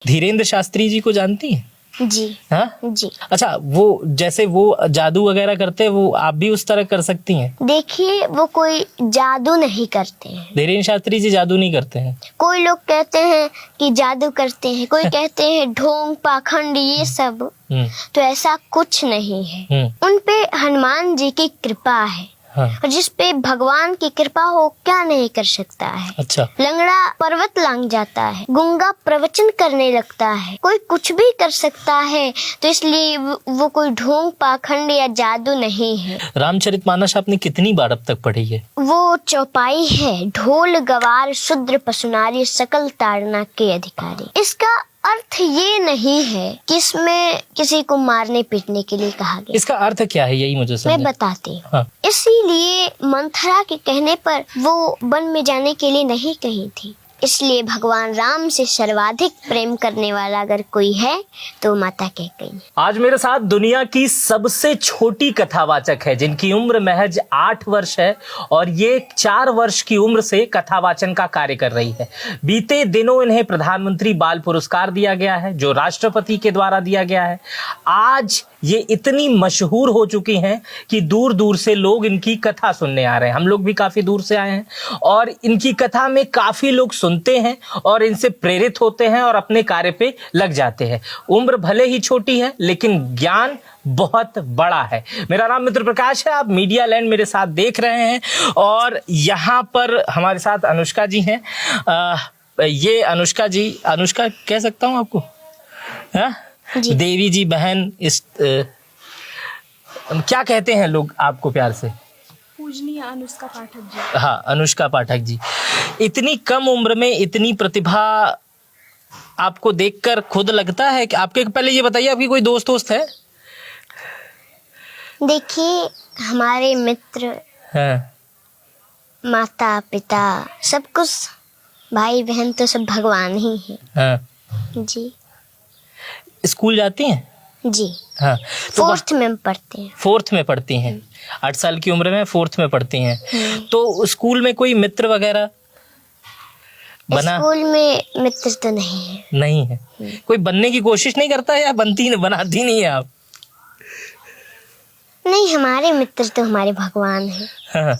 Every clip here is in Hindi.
धीरेन्द्र शास्त्री जी को जानती हैं? जी हाँ जी। अच्छा, वो जैसे वो जादू वगैरह करते हैं, वो आप भी उस तरह कर सकती हैं? देखिए, वो कोई जादू नहीं करते हैं। धीरेन्द्र शास्त्री जी जादू नहीं करते हैं? कोई लोग कहते हैं कि जादू करते हैं, कोई कहते हैं ढोंग पाखंड ये सब, तो ऐसा कुछ नहीं है। उन पे हनुमान जी की कृपा है। हाँ। और जिस पे भगवान की कृपा हो क्या नहीं कर सकता है। अच्छा। लंगड़ा पर्वत लांग जाता है, गूंगा प्रवचन करने लगता है, कोई कुछ भी कर सकता है, तो इसलिए वो कोई ढोंग पाखंड या जादू नहीं है। रामचरितमानस आपने कितनी बार अब तक पढ़ी है? वो चौपाई है, ढोल गवार शूद्र पशुनारी सकल ताड़ना के अधिकारी। इसका अर्थ ये नहीं है कि इसमें किसी को मारने पीटने के लिए कहा गया। इसका अर्थ क्या है, यही मुझे समझ। मैं बताती हूँ। हाँ। इसीलिए मंथरा के कहने पर वो वन में जाने के लिए नहीं कही थी। इसलिए भगवान राम से सर्वाधिक प्रेम करने वाला अगर कोई है तो माता कैकेयी। आज मेरे साथ दुनिया की सबसे छोटी कथावाचक है, जिनकी उम्र महज 8 वर्ष है और ये 4 वर्ष की उम्र से कथावाचन का कार्य कर रही है। बीते दिनों इन्हें प्रधानमंत्री बाल पुरस्कार दिया गया है, जो राष्ट्रपति के द्वारा दिया गया है। आज ये इतनी मशहूर हो चुकी हैं कि दूर दूर से लोग इनकी कथा सुनने आ रहे हैं। हम लोग भी काफी दूर से आए हैं और इनकी कथा में काफी लोग सुनते हैं और इनसे प्रेरित होते हैं और अपने कार्य पे लग जाते हैं। उम्र भले ही छोटी है लेकिन ज्ञान बहुत बड़ा है। मेरा नाम मित्र प्रकाश है, आप मीडिया लैंड मेरे साथ देख रहे हैं और यहाँ पर हमारे साथ अनुष्का जी हैं। ये अनुष्का जी, अनुष्का कह सकता हूँ आपको? हाँ, देवी जी, बहन, इस क्या कहते हैं लोग आपको प्यार से? पूजनीय अनुष्का पाठक जी। हाँ, अनुष्का पाठक जी। इतनी कम उम्र में इतनी प्रतिभा आपको देखकर खुद लगता है कि आपके, पहले ये बताइए आपकी कोई दोस्त है? देखिए, हमारे मित्र, हाँ। माता पिता, सब कुछ, भाई बहन तो सब भगवान ही है। हाँ। जी। स्कूल जाती हैं? जी। हाँ। तो 4th में पढ़ते हैं। 4th में पढ़ती हैं? 8 साल की उम्र में 4th में पढ़ती हैं। तो स्कूल में कोई मित्र वगैरह बना? स्कूल में मित्र तो नहीं है। नहीं है? कोई बनने की कोशिश नहीं करता है या बनाती नहीं है आप? नहीं, हमारे मित्र तो हमारे भगवान हैं। हाँ।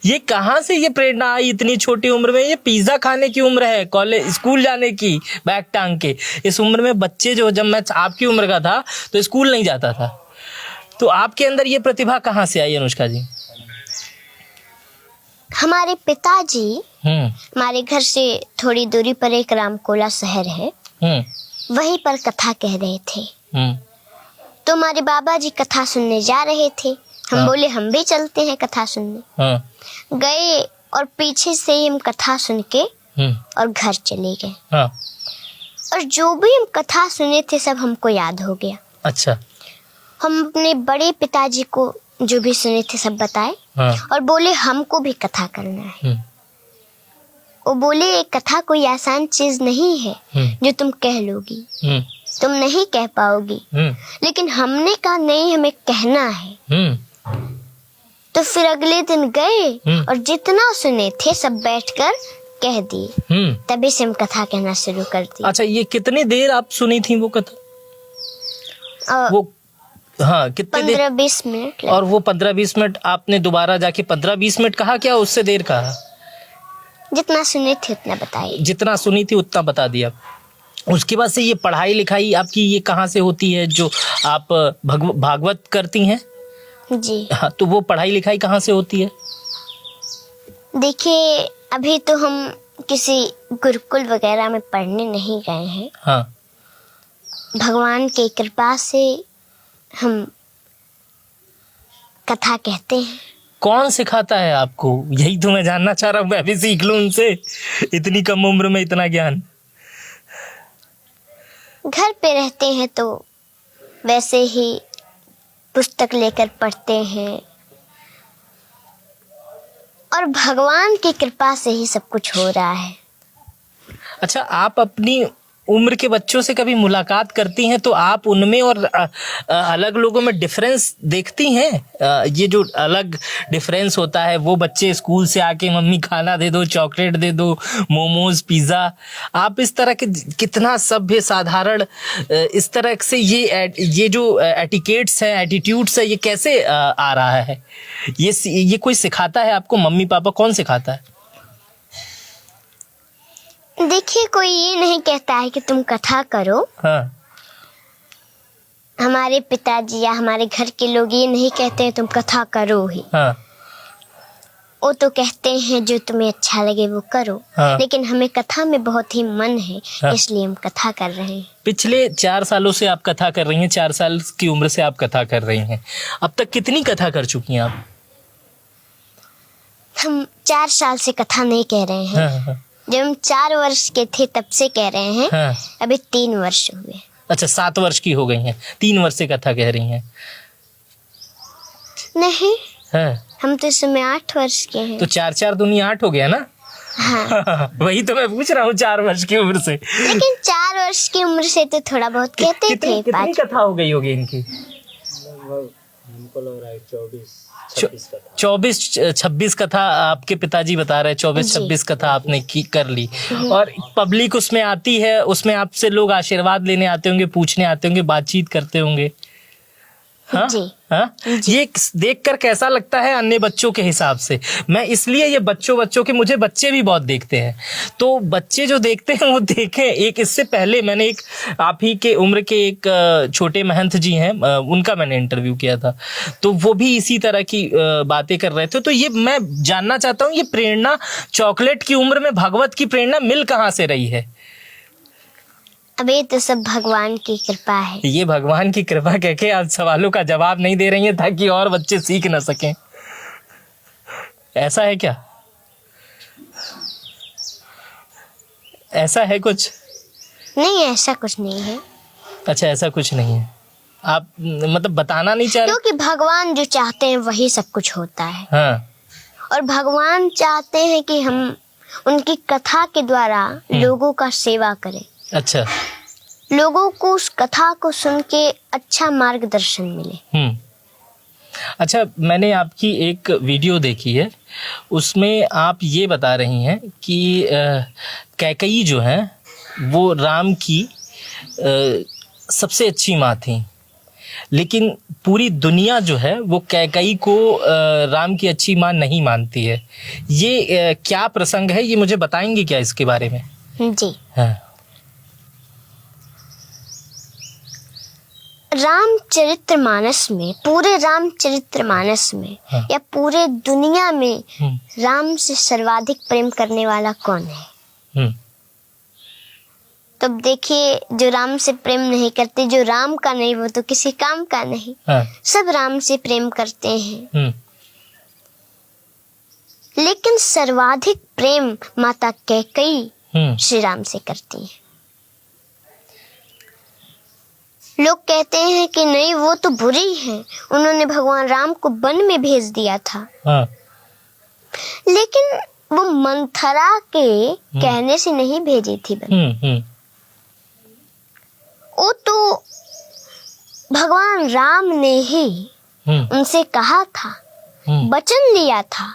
ये कहाँ से ये प्रेरणा आई इतनी छोटी उम्र में? ये पिज्जा खाने की उम्र है, कॉलेज स्कूल जाने की, बैग टांग के। इस उम्र में बच्चे जो, जब मैं आपकी उम्र का था तो स्कूल नहीं जाता था, तो आपके अंदर ये प्रतिभा कहाँ से आई अनुष्का जी? हमारे पिताजी, हमारे घर से थोड़ी दूरी पर एक रामकोला शहर है, वहीं पर कथा कह रहे थे। तो हमारे बाबा जी कथा सुनने जा रहे थे। हम बोले हम भी चलते हैं कथा सुनने। गए और पीछे से ही हम कथा सुन के और घर चले गए। और जो भी हम कथा सुने थे सब हमको याद हो गया। अच्छा। हम अपने बड़े पिताजी को जो भी सुने थे सब बताए और बोले हमको भी कथा करना है। वो बोले कथा कोई आसान चीज नहीं है जो तुम कह लोगी, तुम नहीं कह पाओगी, लेकिन हमने कहा नहीं, हमें कहना है। तो फिर अगले दिन गए और जितना सुने थे सब बैठकर कह दिए। तभी से हम कथा कहना शुरू कर दी। अच्छा, ये कितनी देर आप सुनी थी वो कथा? वो हाँ, कितने 15-20 मिनट। और वो 15-20 मिनट आपने दोबारा जाके 15-20 मिनट कहा, क्या उससे देर कहा? जितना सुने थे उतना बताइए। जितना सुनी थी उतना बता दिया। उसके बाद से ये पढ़ाई लिखाई आपकी ये कहाँ से होती है, जो आप भागवत करती हैं? जी। हाँ, तो वो पढ़ाई लिखाई कहाँ से होती है? देखिए, अभी तो हम किसी गुरुकुल वगैरह में पढ़ने नहीं गए हैं। हाँ। भगवान की कृपा से हम कथा कहते हैं। कौन सिखाता है आपको? यही तो मैं जानना चाह रहा हूँ, मैं भी सीख लूँ उनसे, इतनी कम उम्र में इतना ज्ञान। घर पे रहते हैं तो वैसे ही पुस्तक लेकर पढ़ते हैं और भगवान की कृपा से ही सब कुछ हो रहा है। अच्छा, आप अपनी उम्र के बच्चों से कभी मुलाकात करती हैं तो आप उनमें और अलग लोगों में डिफरेंस देखती हैं? ये जो अलग डिफरेंस होता है, वो बच्चे स्कूल से आके मम्मी खाना दे दो, चॉकलेट दे दो, मोमोज, पिज़्ज़ा, आप इस तरह के कितना सभ्य साधारण इस तरह से ये जो एटिकेट्स हैं, एटीट्यूड्स है, ये कैसे आ रहा है? ये कोई सिखाता है आपको? मम्मी पापा कौन सिखाता है? देखिए, कोई ये नहीं कहता है कि तुम कथा करो। हाँ। हमारे पिताजी या हमारे घर के लोग ये नहीं कहते हैं तुम कथा करो ही। हाँ। वो तो कहते हैं जो तुम्हें अच्छा लगे वो करो। हाँ। लेकिन हमें कथा में बहुत ही मन है। हाँ। इसलिए हम कथा कर रहे हैं। पिछले 4 सालों से आप कथा कर रही हैं, 4 साल की उम्र से आप कथा कर रही हैं। अब तक कितनी कथा कर चुकी हैं आप? हम 4 साल से कथा नहीं कह रहे हैं। हाँ, हाँ, जब हम 4 वर्ष के थे तब से कह रहे हैं। हाँ। अभी 3 वर्ष हुए। अच्छा, 7 वर्ष की हो गई हैं, 3 वर्ष से कथा कह रही हैं। नहीं, हाँ। हम तो इस समय 8 वर्ष के हैं। तो 4 दूनी 8 हो गया ना? हाँ। वही तो मैं पूछ रहा हूँ, 4 वर्ष की उम्र से। लेकिन 4 वर्ष की उम्र से तो थोड़ा बहुत कहते थे। कितनी कथा हो गई होगी इनकी? हमको लग रहा है 24-26 कथा आपके पिताजी बता रहे हैं। 24-26 कथा आपने कर ली, और पब्लिक उसमें आती है, उसमें आपसे लोग आशीर्वाद लेने आते होंगे, पूछने आते होंगे, बातचीत करते होंगे। हाँ? जी। हाँ? ये देखकर कैसा लगता है अन्य बच्चों के हिसाब से? मैं इसलिए ये बच्चों के, मुझे बच्चे भी बहुत देखते हैं, तो बच्चे जो देखते हैं वो देखें। एक इससे पहले मैंने एक आप ही के उम्र के एक छोटे महंत जी हैं, उनका मैंने इंटरव्यू किया था, तो वो भी इसी तरह की बातें कर रहे थे। तो ये मैं जानना चाहता हूँ, ये प्रेरणा चॉकलेट की उम्र में भगवत की प्रेरणा मिल कहाँ से रही है? अभी तो सब भगवान की कृपा है। ये भगवान की कृपा कह के आप सवालों का जवाब नहीं दे रही हैं ताकि और बच्चे सीख ना सकें, ऐसा है क्या? ऐसा है कुछ? नहीं, ऐसा कुछ नहीं है। अच्छा, ऐसा कुछ नहीं है। आप मतलब बताना नहीं चाह रहे? क्योंकि भगवान जो चाहते हैं वही सब कुछ होता है। हाँ। और भगवान चाहते हैं कि हम उनकी कथा के द्वारा लोगों का सेवा करें। अच्छा। लोगों को उस कथा को सुन के अच्छा मार्गदर्शन मिले। अच्छा, मैंने आपकी एक वीडियो देखी है, उसमें आप ये बता रही हैं कि कैकेयी जो है वो राम की सबसे अच्छी माँ थी, लेकिन पूरी दुनिया जो है वो कैकेयी को राम की अच्छी माँ नहीं मानती है। ये क्या प्रसंग है, ये मुझे बताएंगे क्या इसके बारे में? जी। हाँ। रामचरितमानस में, पूरे रामचरितमानस में, हाँ। या पूरे दुनिया में राम से सर्वाधिक प्रेम करने वाला कौन है? तब देखिए, जो राम से प्रेम नहीं करते, जो राम का नहीं, वो तो किसी काम का नहीं। हाँ। सब राम से प्रेम करते हैं। लेकिन सर्वाधिक प्रेम माता कैकेयी श्री राम से करती है। लोग कहते हैं कि नहीं, वो तो बुरी है, उन्होंने भगवान राम को वन में भेज दिया था। हाँ। लेकिन वो मंथरा के कहने से नहीं भेजी थी वन। वो तो भगवान राम ने ही उनसे कहा था, वचन लिया था।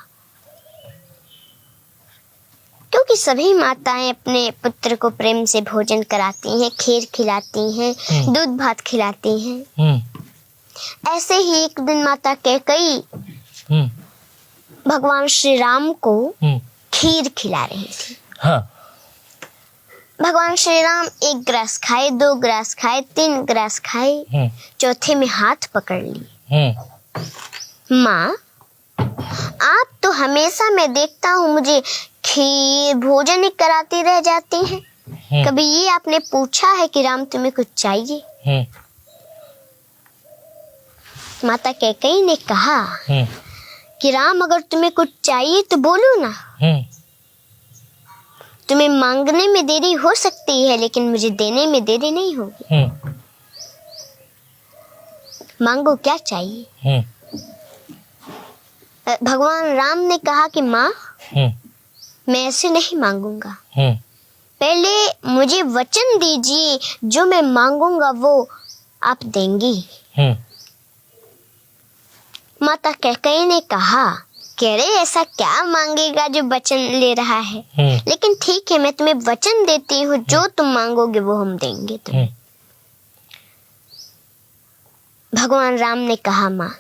क्योंकि सभी माताएं अपने पुत्र को प्रेम से भोजन कराती हैं, खीर खिलाती हैं, दूध भात खिलाती हैं। ऐसे ही एक दिन माता कैकेयी भगवान श्री राम को खीर खिला रही थी। हाँ। भगवान श्री राम 1 ग्रास खाए, 2 ग्रास खाए, 3 ग्रास खाए, चौथे में हाथ पकड़ ली। माँ, आप तो हमेशा मैं देखता हूँ मुझे खीर भोजन ही कराती रह जाती हैं। कभी ये आपने पूछा है कि राम तुम्हें कुछ चाहिए? माता कैकेयी ने कहा कि राम, अगर तुम्हें कुछ चाहिए तो बोलो ना। तुम्हें मांगने में देरी हो सकती है, लेकिन मुझे देने में देरी नहीं होगी। मांगो, क्या चाहिए? भगवान राम ने कहा कि माँ, मैं ऐसे नहीं मांगूंगा, पहले मुझे वचन दीजिए, जो मैं मांगूंगा वो आप देंगी। माता कैकेयी ने कहा, कह रहे ऐसा क्या मांगेगा जो वचन ले रहा है, लेकिन ठीक है, मैं तुम्हें वचन देती हूँ, जो तुम मांगोगे वो हम देंगे तुम्हें। भगवान राम ने कहा, माँ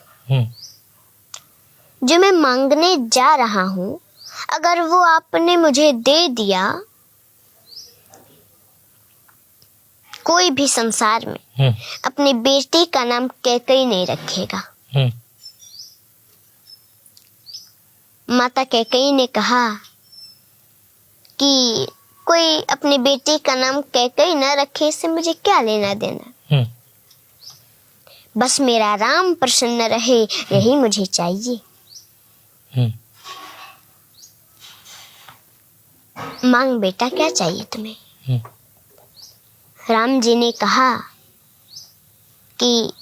जो मैं मांगने जा रहा हूँ, अगर वो आपने मुझे दे दिया, कोई भी संसार में अपनी बेटी का नाम कैकेयी नहीं रखेगा। माता कैकेयी ने कहा कि कोई अपनी बेटी का नाम कैकेयी न रखे, इससे मुझे क्या लेना देना, बस मेरा राम प्रसन्न रहे, यही मुझे चाहिए। मांग बेटा, क्या चाहिए तुम्हें? राम जी ने कहा कि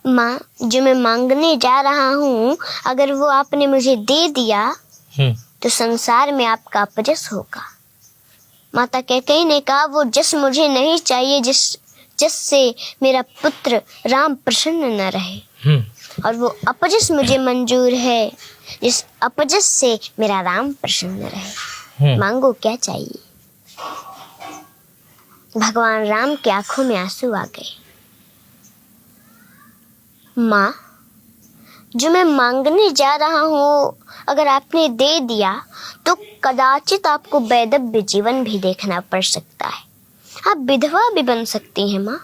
माँ, जो मैं मांगने जा रहा हूँ, अगर वो आपने मुझे दे दिया तो संसार में आपका अपजस होगा। माता कैकेयी ने कहा, वो जस मुझे नहीं चाहिए जिससे मेरा पुत्र राम प्रसन्न न रहे, और वो अपजस मुझे मंजूर है, जिस अपजस से मेरा राम प्रसन्न रहे। मांगो, क्या चाहिए? भगवान राम की आंखों में आंसू आ गए। माँ, जो मैं मांगने जा रहा हूँ, अगर आपने दे दिया तो कदाचित आपको वैधव्य जीवन भी देखना पड़ सकता है, आप विधवा भी बन सकती हैं। माँ,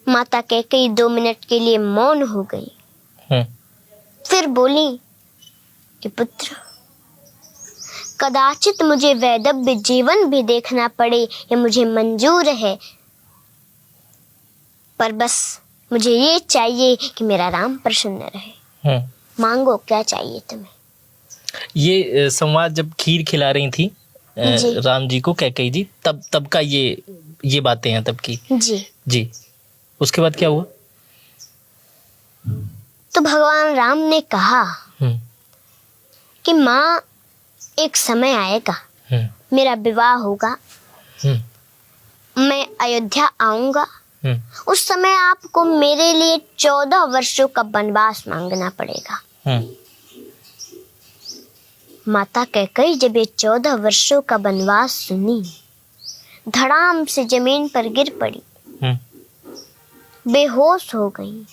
माता कैकेयी 2 मिनट के लिए मौन हो गई, फिर बोली कि पुत्र, कदाचित मुझे वैधव्य जीवन भी देखना पड़े, ये मुझे मंजूर है, पर बस मुझे ये चाहिए कि मेरा राम प्रसन्न रहे। मांगो, क्या चाहिए तुम्हें? ये संवाद जब खीर खिला रही थी राम जी को कैकेयी जी, तब का ये बातें हैं तब की। जी। उसके बाद क्या हुआ? तो भगवान राम ने कहा कि माँ, एक समय आएगा, मेरा विवाह होगा, मैं अयोध्या आऊंगा, उस समय आपको मेरे लिए 14 वर्षों का वनवास मांगना पड़ेगा। माता कैकेयी जब ये 14 वर्षों का वनवास सुनी, धड़ाम से जमीन पर गिर पड़ी, बेहोश हो गई,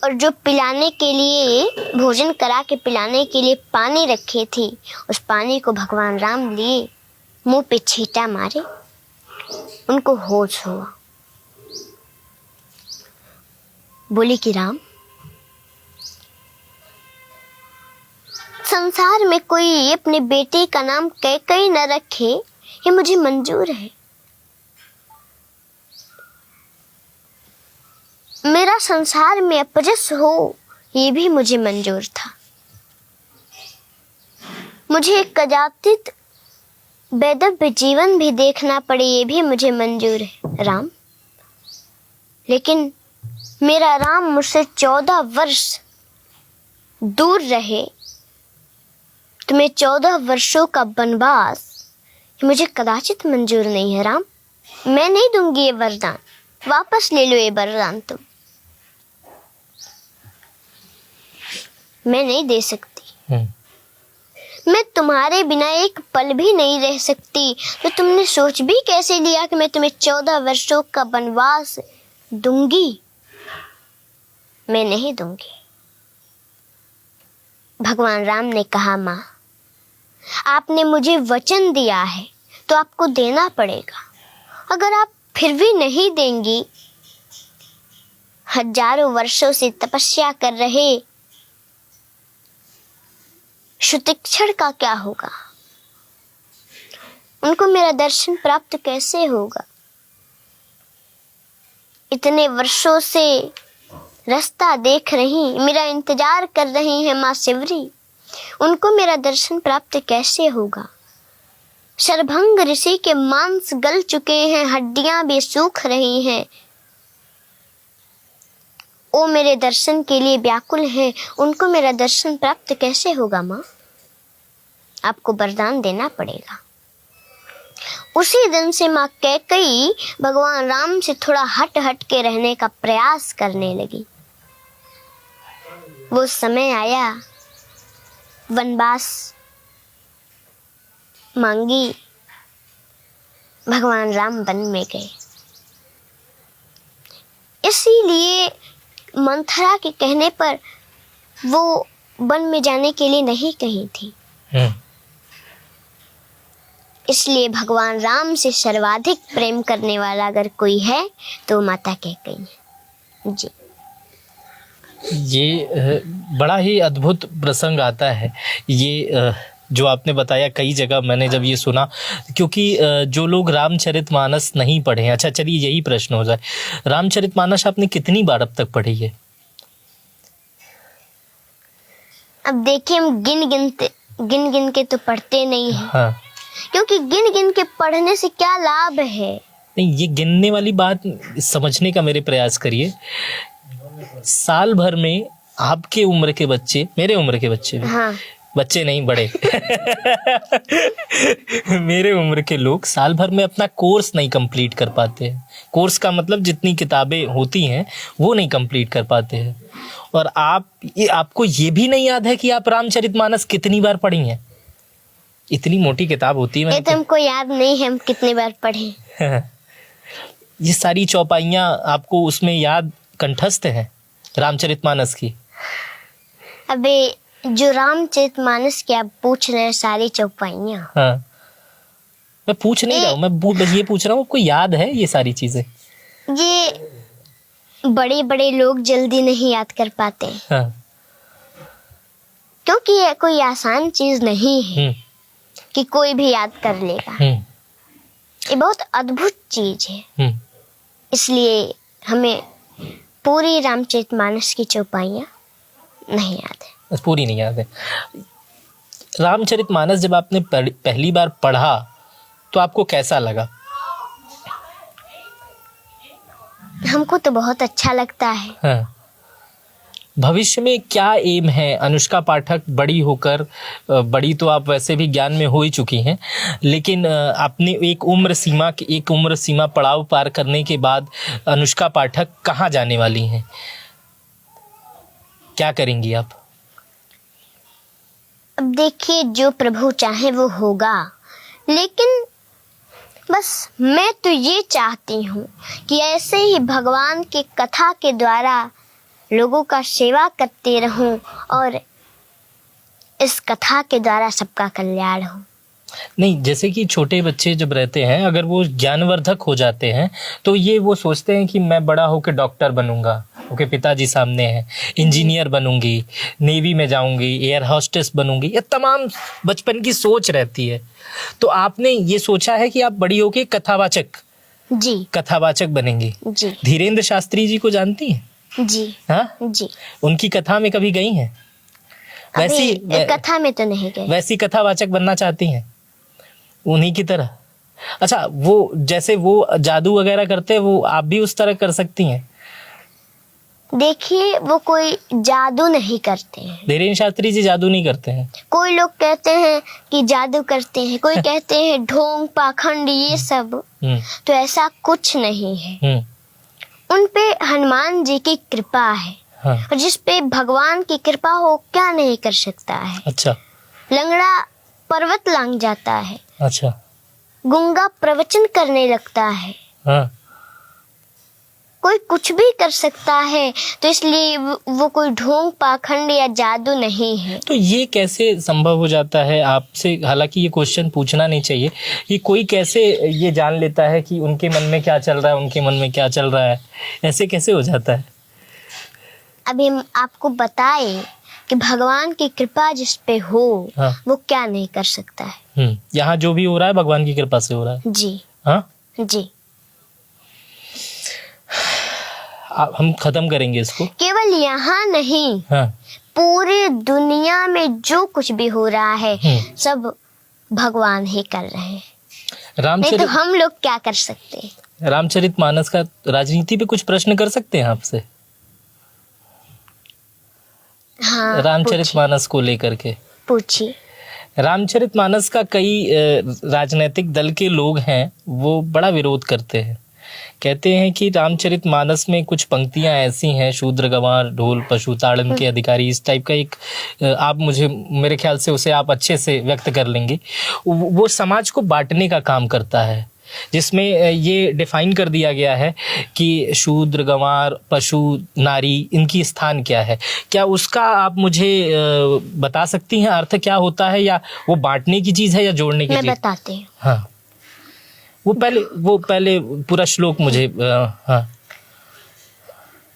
और जो पिलाने के लिए, भोजन करा के पिलाने के लिए पानी रखे थी, उस पानी को भगवान राम लिए, मुंह पे छींटा मारे, उनको होश हुआ। बोली कि राम, संसार में कोई अपने बेटे का नाम कैकेयी न रखे, ये मुझे मंजूर है। मेरा संसार में अपजस हो, ये भी मुझे मंजूर था। मुझे कदाचित वैधव्य जीवन भी देखना पड़े, ये भी मुझे मंजूर है राम, लेकिन मेरा राम मुझसे 14 वर्ष दूर रहे, तुम्हें 14 वर्षों का वनवास मुझे कदाचित मंजूर नहीं है राम। मैं नहीं दूंगी ये वरदान, वापस ले लो ये वरदान तुम, मैं नहीं दे सकती। मैं तुम्हारे बिना एक पल भी नहीं रह सकती, तो तुमने सोच भी कैसे लिया कि मैं तुम्हें 14 वर्षों का वनवास दूंगी? मैं नहीं दूंगी। भगवान राम ने कहा, माँ, आपने मुझे वचन दिया है तो आपको देना पड़ेगा। अगर आप फिर भी नहीं देंगी, हजारों वर्षों से तपस्या कर रहे शुतिक्षण का क्या होगा? उनको मेरा दर्शन प्राप्त कैसे होगा? इतने वर्षों से रास्ता देख रही, मेरा इंतजार कर रही है माँ शिवरी, उनको मेरा दर्शन प्राप्त कैसे होगा? शरभंग ऋषि के मांस गल चुके हैं, हड्डियां भी सूख रही हैं, वो मेरे दर्शन के लिए व्याकुल हैं, उनको मेरा दर्शन प्राप्त कैसे होगा माँ? आपको वरदान देना पड़ेगा। उसी दिन से माँ कैकेयी भगवान राम से थोड़ा हट हट के रहने का प्रयास करने लगी। वो समय आया, वनवास मांगी, भगवान राम वन में गए। इसीलिए मंथरा के कहने पर वो वन में जाने के लिए नहीं कही थी। इसलिए भगवान राम से सर्वाधिक प्रेम करने वाला अगर कोई है तो माता कैकेयी है जी। ये बड़ा ही अद्भुत प्रसंग आता है। ये जो आपने बताया, कई जगह मैंने जब ये सुना, क्योंकि जो लोग रामचरितमानस नहीं पढ़े हैं, अच्छा चलिए यही प्रश्न हो जाए, रामचरितमानस आपने कितनी बार अब तक पढ़ी है? अब देखिए, हम गिन गिन के तो पढ़ते नहीं हैं। हाँ। क्योंकि गिन गिन के पढ़ने से क्या लाभ है? नहीं, ये गिनने वाली बात समझने का मेरे प्रयास करिए। साल भर में आपके उम्र के बच्चे, मेरे उम्र के बच्चे भी, हाँ। बच्चे नहीं बड़े मेरे उम्र के लोग साल भर में अपना कोर्स नहीं कंप्लीट कर पाते हैं। कोर्स का मतलब जितनी किताबें होती हैं वो नहीं कंप्लीट कर पाते हैं। और आपको ये भी नहीं याद है कि आप रामचरितमानस कितनी बार पढ़ी हैं? इतनी मोटी किताब होती है। ये तो हमको याद नहीं है हम कितनी बार पढ़े। ये सारी चौपाइयाँ आपको उसमें याद, कंठस्थ हैं रामचरितमानस की? अबे जो रामचरितमानस की आप पूछ रहे हैं सारी चौपाइयाँ, हाँ, मैं पूछ नहीं रहा हूँ, मैं बस ये पूछ रहा हूँ आपको याद है ये सारी चीजें? ये बड़े बड़े लोग जल्दी नहीं याद कर पाते। हाँ। क्योंकि ये कोई आसान चीज नहीं है कि कोई भी याद कर लेगा। ये बहुत अद्भुत चीज है। इसलिए हमें पूरी रामचरितमानस की चौपाइयाँ नहीं याद है। पूरी नहीं याद है। रामचरितमानस जब आपने पहली बार पढ़ा तो आपको कैसा लगा? हमको तो बहुत अच्छा लगता है। हाँ। भविष्य में क्या एम है अनुष्का पाठक बड़ी होकर? बड़ी तो आप वैसे भी ज्ञान में हो ही चुकी हैं, लेकिन आपने एक उम्र सीमा पड़ाव पार करने के बाद अनुष्का पाठक कहाँ जाने वाली हैं? क्या करेंगी आप? अब देखिए, जो प्रभु चाहे वो होगा, लेकिन बस मैं तो ये चाहती हूँ कि ऐसे ही भगवान की कथा के द्वारा लोगों का सेवा करते रहूं और इस कथा के द्वारा सबका कल्याण हो। नहीं, जैसे कि छोटे बच्चे जब रहते हैं, अगर वो ज्ञानवर्धक हो जाते हैं तो ये वो सोचते हैं कि मैं बड़ा होकर डॉक्टर बनूंगा, ओके, पिताजी सामने हैं, इंजीनियर बनूंगी, नेवी में जाऊंगी, एयर होस्टेस बनूंगी, ये तमाम बचपन की सोच रहती है। तो आपने ये सोचा है कि आप बड़ी होकर कथावाचक बनेंगी? जी। धीरेन्द्र शास्त्री जी को जानती हैं? जी। हाँ जी। उनकी कथा में कभी गई हैं? वैसी कथा में तो नहीं गई। वैसी कथावाचक बनना चाहती हैं उन्हीं की तरह? अच्छा, वो जैसे वो जादू वगैरह करते हैं, वो आप भी उस तरह कर सकती हैं? देखिए, वो कोई जादू नहीं करते हैं। धीरेन्द्र शास्त्री जी जादू नहीं करते हैं। कोई लोग कहते हैं कि जादू करते हैं, कोई कहते हैं ढोंग पाखंड, ये सब, तो ऐसा कुछ नहीं है। उन पे हनुमान जी की कृपा है। हाँ। और जिस पे भगवान की कृपा हो क्या नहीं कर सकता है। अच्छा। लंगड़ा पर्वत लांग जाता है। अच्छा। गूंगा प्रवचन करने लगता है। हाँ। कोई कुछ भी कर सकता है, तो इसलिए वो कोई ढोंग पाखंड या जादू नहीं है। तो ये कैसे संभव हो जाता है आपसे? हालांकि ये क्वेश्चन पूछना नहीं चाहिए कि कोई कैसे ये जान लेता है कि उनके मन में क्या चल रहा है, उनके मन में क्या चल रहा है, ऐसे कैसे हो जाता है? अभी हम आपको बताए कि भगवान की कृपा जिस पे हो, हाँ, वो क्या नहीं कर सकता है। यहाँ जो भी हो रहा है भगवान की कृपा से हो रहा है। जी। हाँ जी। हम खत्म करेंगे इसको। केवल यहाँ नहीं, हाँ, पूरी दुनिया में जो कुछ भी हो रहा है सब भगवान ही कर रहे हैं। नहीं तो हम लोग क्या कर सकते हैं? रामचरितमानस का राजनीति पे कुछ प्रश्न कर सकते हैं आपसे? हाँ, रामचरितमानस को लेकर के पूछिए। रामचरितमानस का कई राजनीतिक दल के लोग हैं वो बड़ा विरोध करते हैं, कहते हैं कि रामचरितमानस में कुछ पंक्तियां ऐसी हैं, शूद्र गंवार ढोल पशु ताड़न के अधिकारी, इस टाइप का एक आप मुझे मेरे ख्याल से उसे आप अच्छे से व्यक्त कर लेंगे, वो समाज को बांटने का काम करता है, जिसमें ये डिफाइन कर दिया गया है कि शूद्र गंवार पशु नारी इनकी स्थान क्या है। क्या उसका आप मुझे बता सकती हैं अर्थ क्या होता है, या वो बांटने की चीज है या जोड़ने की चीज? मैं बताती हूँ। हाँ, वो पहले पूरा श्लोक मुझे हाँ।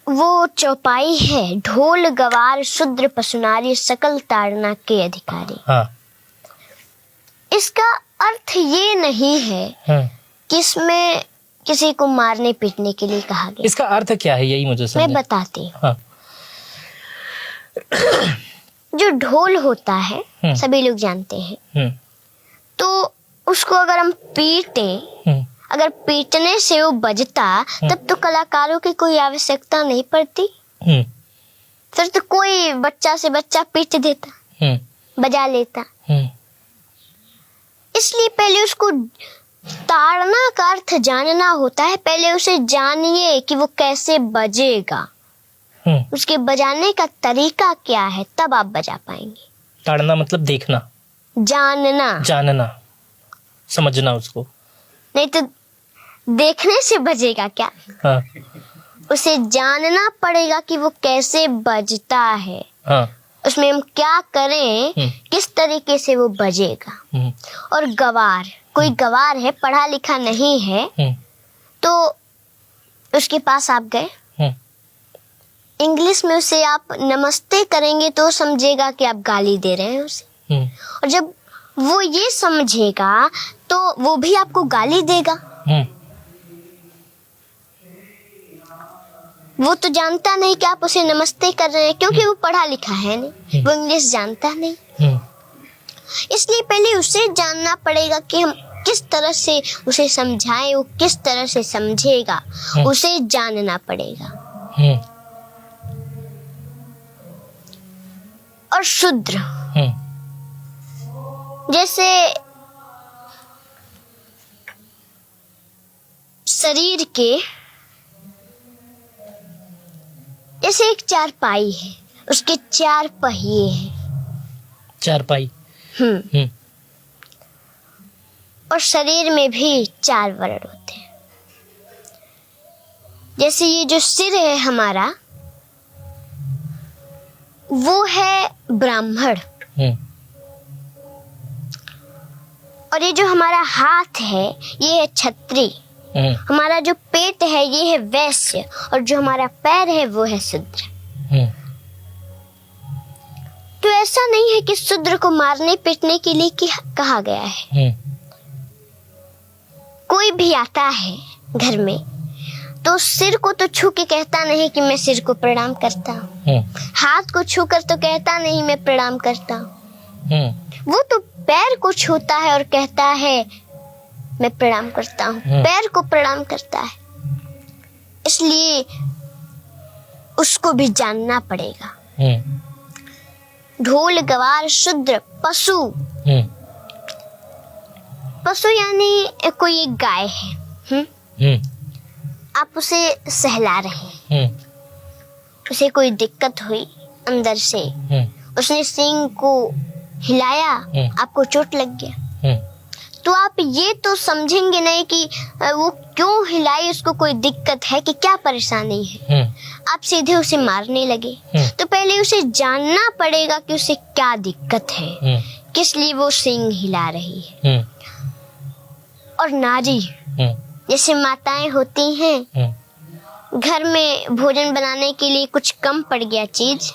वो चौपाई है, ढोल गवार शूद्र पशु नारी सकल ताड़ना के अधिकारी। हाँ। इसका अर्थ ये नहीं है हाँ। कि इसमें किसी को मारने पीटने के लिए कहा गया। इसका अर्थ क्या है यही मुझे समझ। मैं बताती हूँ। हाँ। जो ढोल होता है सभी लोग जानते हैं, तो उसको अगर हम पीटे, अगर पीटने से वो बजता तब तो कलाकारों की कोई आवश्यकता नहीं पड़ती, फिर तो कोई बच्चा से बच्चा पीट देता, बजा लेता। इसलिए पहले उसको ताड़ना का अर्थ जानना होता है, पहले उसे जानिए कि वो कैसे बजेगा, उसके बजाने का तरीका क्या है, तब आप बजा पाएंगे। ताड़ना मतलब देखना, जानना, समझना उसको, नहीं तो देखने से बजेगा क्या? हाँ। उसे जानना पड़ेगा कि वो कैसे बजता है। हाँ। उसमें हम क्या करें, किस तरीके से वो बजेगा। और गवार, कोई गवार है पढ़ा लिखा नहीं है, तो उसके पास आप गए, इंग्लिश में उसे आप नमस्ते करेंगे तो समझेगा कि आप गाली दे रहे हैं उसे, और जब वो ये समझेगा तो वो भी आपको गाली देगा। वो तो जानता नहीं कि आप उसे नमस्ते कर रहे हैं, क्योंकि वो पढ़ा लिखा है नहीं, वो इंग्लिश जानता नहीं। इसलिए पहले उसे जानना पड़ेगा कि हम किस तरह से उसे समझाएं, वो किस तरह से समझेगा, उसे जानना पड़ेगा। और शूद्र, जैसे शरीर के, जैसे एक चारपाई है, उसके 4 पहिए हैं। चारपाई। और शरीर में भी 4 वर्ण होते हैं। जैसे ये जो सिर है हमारा, वो है ब्राह्मण, और ये जो हमारा हाथ है ये है क्षत्रिय, हमारा जो पेट है ये है वैश्य, और जो हमारा पैर है वो है शूद्र। तो ऐसा नहीं है कि शूद्र को मारने पीटने के लिए कहा गया है। कोई भी आता है घर में तो सिर को तो छू के कहता नहीं कि मैं सिर को प्रणाम करता हूँ, हाथ को छू कर तो कहता नहीं मैं प्रणाम करता हूँ, वो तो पैर को छूता है और कहता है मैं प्रणाम करता हूँ, पैर को प्रणाम करता है। इसलिए उसको भी जानना पड़ेगा। ढोल गवार शूद्र पशु, पशु यानी कोई एक गाय है, आप उसे सहला रहे हैं, उसे कोई दिक्कत हुई अंदर से, उसने सींग को हिलाया, आपको चोट लग गया, तो आप ये तो समझेंगे नहीं कि वो क्यों हिलाई, उसको कोई दिक्कत है कि क्या परेशानी है, आप सीधे उसे मारने लगे। तो पहले उसे जानना पड़ेगा कि उसे क्या दिक्कत है, किस लिए वो सींग हिला रही है। और नारी, जैसे माताएं होती हैं, घर में भोजन बनाने के लिए कुछ कम पड़ गया चीज,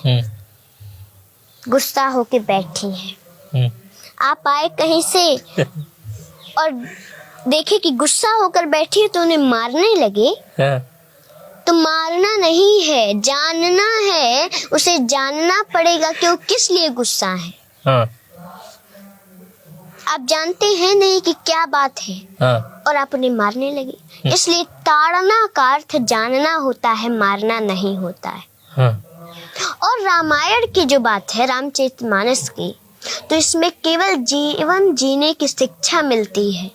गुस्सा होके बैठी हैं, आप आए कहीं से और देखे कि गुस्सा होकर बैठी है तो उन्हें मारने लगे, तो मारना नहीं है, जानना है, उसे जानना पड़ेगा कि वो किस लिए गुस्सा है। आप जानते हैं नहीं कि क्या बात है, और आप उन्हें मारने लगे। इसलिए ताड़ना का अर्थ जानना होता है, मारना नहीं होता है। और रामायण की जो बात है, रामचरितमानस की, तो इसमें केवल जीवन जीने की शिक्षा मिलती है।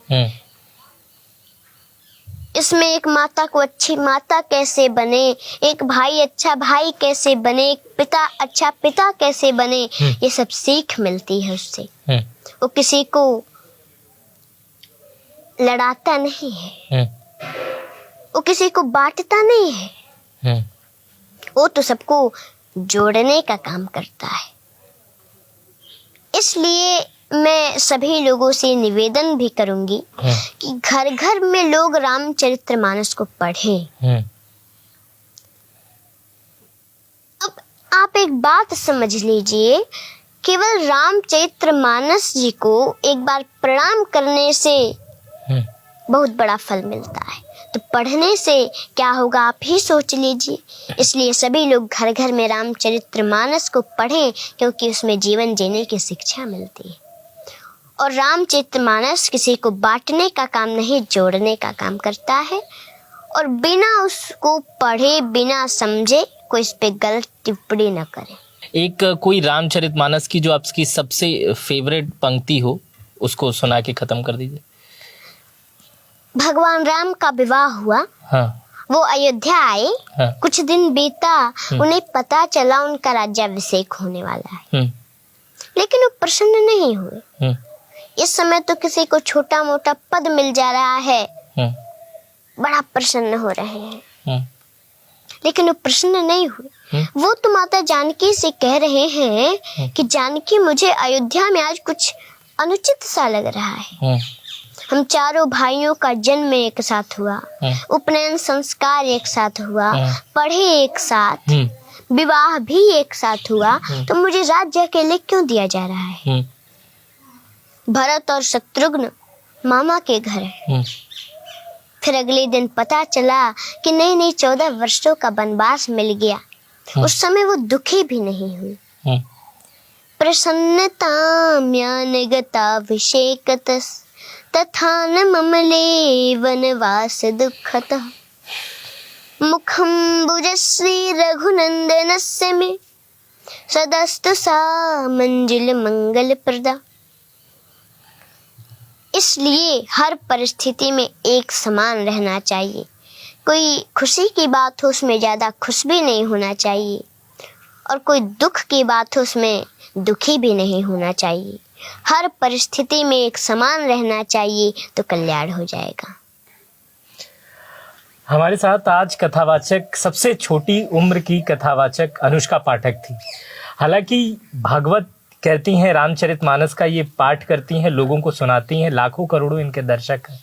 इसमें एक माता को अच्छी माता कैसे बने, एक भाई अच्छा भाई कैसे बने, एक पिता अच्छा पिता कैसे बने, ये सब सीख मिलती है उससे। वो किसी को लड़ाता नहीं है, वो किसी को बांटता नहीं है, वो तो सबको जोड़ने का काम करता है। इसलिए मैं सभी लोगों से निवेदन भी करूंगी कि घर घर में लोग रामचरितमानस को पढ़ें। अब आप एक बात समझ लीजिए, केवल रामचरितमानस जी को एक बार प्रणाम करने से बहुत बड़ा फल मिलता है, तो पढ़ने से क्या होगा आप ही सोच लीजिए। इसलिए सभी लोग घर घर में रामचरितमानस को पढ़ें, क्योंकि उसमें जीवन जीने की शिक्षा मिलती है। और रामचरितमानस किसी को बांटने का काम नहीं, जोड़ने का काम करता है। और बिना उसको पढ़े, बिना समझे कोई इस पे गलत टिप्पणी न करे। एक कोई रामचरितमानस की जो आपकी सबसे फेवरेट पंक्ति हो, उसको सुना के खत्म कर दीजिए। भगवान राम का विवाह हुआ, वो अयोध्या आए, कुछ दिन बीता, उन्हें पता चला उनका राज्याभिषेक होने वाला है, लेकिन वो प्रसन्न नहीं हुए। इस समय तो किसी को छोटा मोटा पद मिल जा रहा है, बड़ा प्रसन्न हो रहे हैं, लेकिन वो प्रसन्न नहीं हुए। वो तो माता जानकी से कह रहे हैं कि जानकी, मुझे अयोध्या में आज कुछ अनुचित सा लग रहा है। हम चारों भाइयों का जन्म एक साथ हुआ, उपनयन संस्कार एक साथ हुआ, पढ़े एक साथ, विवाह भी एक साथ हुआ, तो मुझे राज्य अकेले क्यों दिया जा रहा है? भरत और शत्रुघ्न मामा के घर है। फिर अगले दिन पता चला कि नहीं 14 वर्षों का वनवास मिल गया। उस समय वो दुखी भी नहीं हुई। प्रसन्नता ज्ञानगताभिषेकतस् तथा न ममले वनवास दुःखतः मुखं भुजश्री रघुनंदनस्य मे सदस्तु सा मंजिल मंगल प्रदा। इसलिए हर परिस्थिति में एक समान रहना चाहिए। कोई खुशी की बात हो उसमें ज़्यादा खुश भी नहीं होना चाहिए, और कोई दुख की बात हो उसमें दुखी भी नहीं होना चाहिए। हर परिस्थिति में एक समान रहना चाहिए, तो कल्याण हो जाएगा। हमारे साथ आज कथावाचक, सबसे छोटी उम्र की कथावाचक अनुष्का पाठक थी। हालांकि भागवत कहती हैं, रामचरितमानस का ये पाठ करती हैं, लोगों को सुनाती हैं, लाखों करोड़ों इनके दर्शक हैं।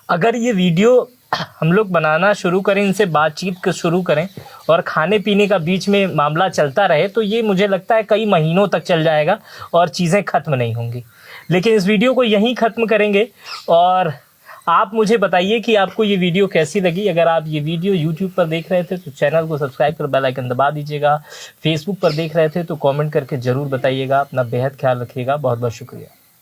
अगर ये वीडियो हम लोग बनाना शुरू करें, इनसे बातचीत शुरू करें और खाने पीने का बीच में मामला चलता रहे, तो ये मुझे लगता है कई महीनों तक चल जाएगा और चीज़ें ख़त्म नहीं होंगी। लेकिन इस वीडियो को यहीं ख़त्म करेंगे। और आप मुझे बताइए कि आपको ये वीडियो कैसी लगी। अगर आप ये वीडियो यूट्यूब पर देख रहे थे तो चैनल को सब्सक्राइब कर बेल आइकन दबा दीजिएगा। फेसबुक पर देख रहे थे तो कमेंट करके ज़रूर बताइएगा। अपना बेहद ख्याल रखिएगा। बहुत बहुत शुक्रिया।